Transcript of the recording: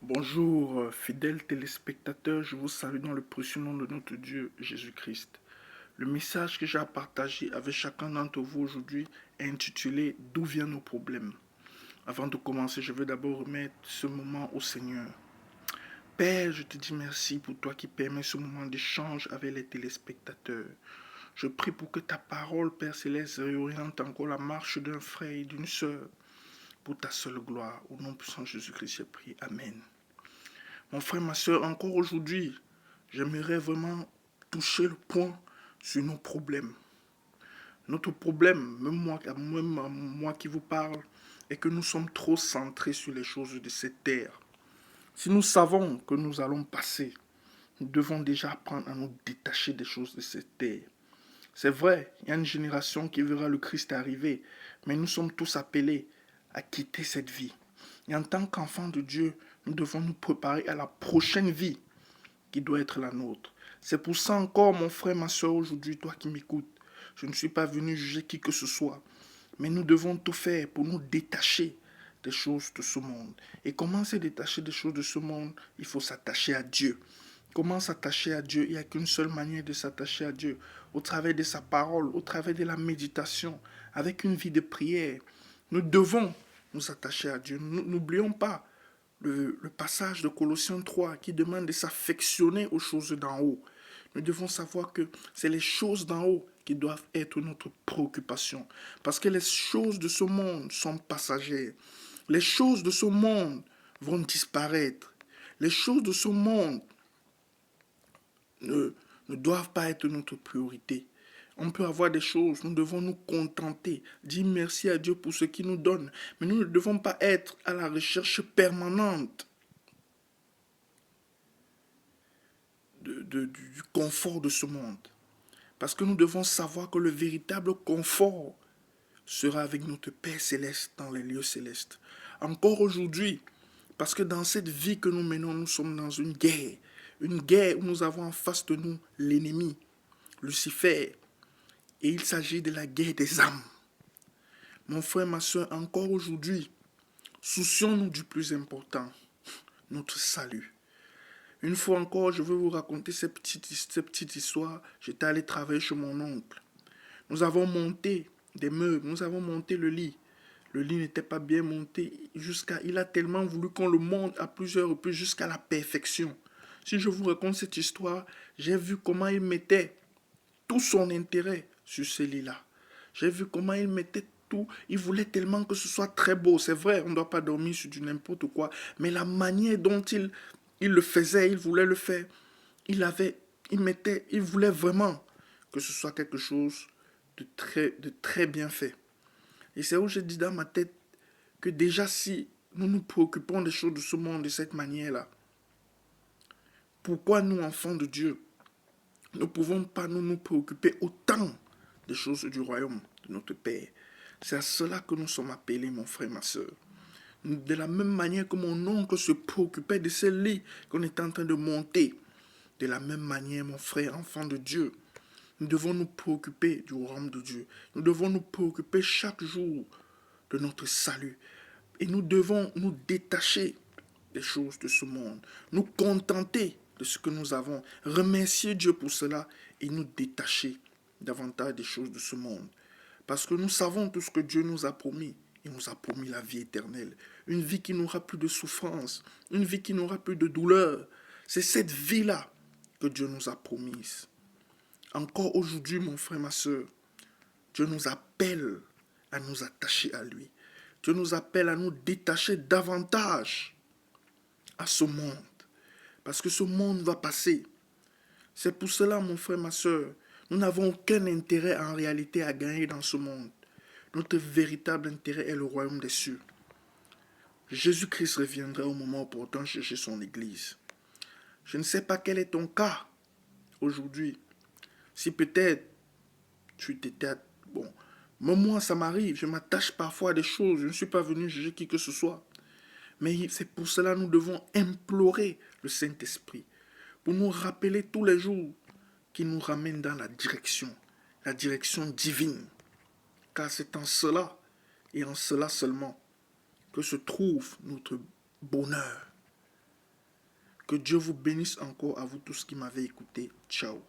Bonjour, fidèles téléspectateurs, je vous salue dans le précieux nom de notre Dieu Jésus-Christ. Le message que j'ai à partager avec chacun d'entre vous aujourd'hui est intitulé D'où viennent nos problèmes. Avant de commencer, je veux d'abord remettre ce moment au Seigneur. Père, je te dis merci pour toi qui permets ce moment d'échange avec les téléspectateurs. Je prie pour que ta parole, Père Céleste, réoriente encore la marche d'un frère et d'une sœur. Pour ta seule gloire, au nom puissant de Jésus-Christ, j'ai prié. Amen. Mon frère, ma soeur, encore aujourd'hui, j'aimerais vraiment toucher le point sur nos problèmes. Notre problème, même moi qui vous parle, est que nous sommes trop centrés sur les choses de cette terre. Si nous savons que nous allons passer, nous devons déjà apprendre à nous détacher des choses de cette terre. C'est vrai, il y a une génération qui verra le Christ arriver, mais nous sommes tous appelés à quitter cette vie. Et en tant qu'enfants de Dieu, nous devons nous préparer à la prochaine vie qui doit être la nôtre. C'est pour ça encore, mon frère, ma soeur, aujourd'hui, toi qui m'écoutes, je ne suis pas venu juger qui que ce soit, mais nous devons tout faire pour nous détacher des choses de ce monde. Et comment se détacher des choses de ce monde? Il faut s'attacher à Dieu. Comment s'attacher à Dieu? Il n'y a qu'une seule manière de s'attacher à Dieu, au travers de sa parole, au travers de la méditation, avec une vie de prière. Nous devons nous attacher à Dieu. N'oublions pas le passage de Colossiens 3 qui demande de s'affectionner aux choses d'en haut. Nous devons savoir que c'est les choses d'en haut qui doivent être notre préoccupation. Parce que les choses de ce monde sont passagères. Les choses de ce monde vont disparaître. Les choses de ce monde ne, ne doivent pas être notre priorité. On peut avoir des choses, nous devons nous contenter, dire merci à Dieu pour ce qu'il nous donne. Mais nous ne devons pas être à la recherche permanente du confort de ce monde. Parce que nous devons savoir que le véritable confort sera avec notre Père céleste dans les lieux célestes. Encore aujourd'hui, parce que dans cette vie que nous menons, nous sommes dans une guerre. Une guerre où nous avons en face de nous l'ennemi, Lucifer. Et il s'agit de la guerre des âmes. Mon frère, ma soeur, encore aujourd'hui, soucions-nous du plus important, notre salut. Une fois encore, je veux vous raconter cette petite histoire. J'étais allé travailler chez mon oncle. Nous avons monté des meubles, nous avons monté le lit. Le lit n'était pas bien monté il a tellement voulu qu'on le monte à plusieurs reprises jusqu'à la perfection. Si je vous raconte cette histoire, j'ai vu comment il mettait tout son intérêt sur ce lit-là. J'ai vu comment il mettait tout. Il voulait tellement que ce soit très beau. C'est vrai, on ne doit pas dormir sur du n'importe quoi. Mais la manière dont il le faisait, il voulait le faire. Il voulait vraiment que ce soit quelque chose de très bien fait. Et c'est où j'ai dit dans ma tête que déjà si nous nous préoccupons des choses de ce monde de cette manière-là, pourquoi nous, enfants de Dieu, ne pouvons pas nous préoccuper autant des choses du royaume de notre Père? C'est à cela que nous sommes appelés, mon frère, ma soeur. De la même manière que mon oncle se préoccupait de ce lit qu'on est en train de monter, de la même manière, mon frère, enfant de Dieu, nous devons nous préoccuper du royaume de Dieu. Nous devons nous préoccuper chaque jour de notre salut. Et nous devons nous détacher des choses de ce monde. Nous contenter de ce que nous avons. Remercier Dieu pour cela et nous détacher davantage des choses de ce monde. Parce que nous savons tout ce que Dieu nous a promis. Il nous a promis la vie éternelle. Une vie qui n'aura plus de souffrance. Une vie qui n'aura plus de douleur. C'est cette vie-là que Dieu nous a promise. Encore aujourd'hui, mon frère, ma soeur, Dieu nous appelle à nous attacher à lui. Dieu nous appelle à nous détacher davantage à ce monde. Parce que ce monde va passer. C'est pour cela, mon frère, ma soeur, nous n'avons aucun intérêt en réalité à gagner dans ce monde. Notre véritable intérêt est le royaume des cieux. Jésus-Christ reviendra au moment opportun chercher son Église. Je ne sais pas quel est ton cas aujourd'hui. Si peut-être tu t'étais... Bon, même moi, ça m'arrive. Je m'attache parfois à des choses. Je ne suis pas venu juger qui que ce soit. Mais c'est pour cela que nous devons implorer le Saint-Esprit. Pour nous rappeler tous les jours qu'il nous ramène dans la direction divine. Car c'est en cela et en cela seulement que se trouve notre bonheur. Que Dieu vous bénisse encore à vous tous qui m'avez écouté. Ciao.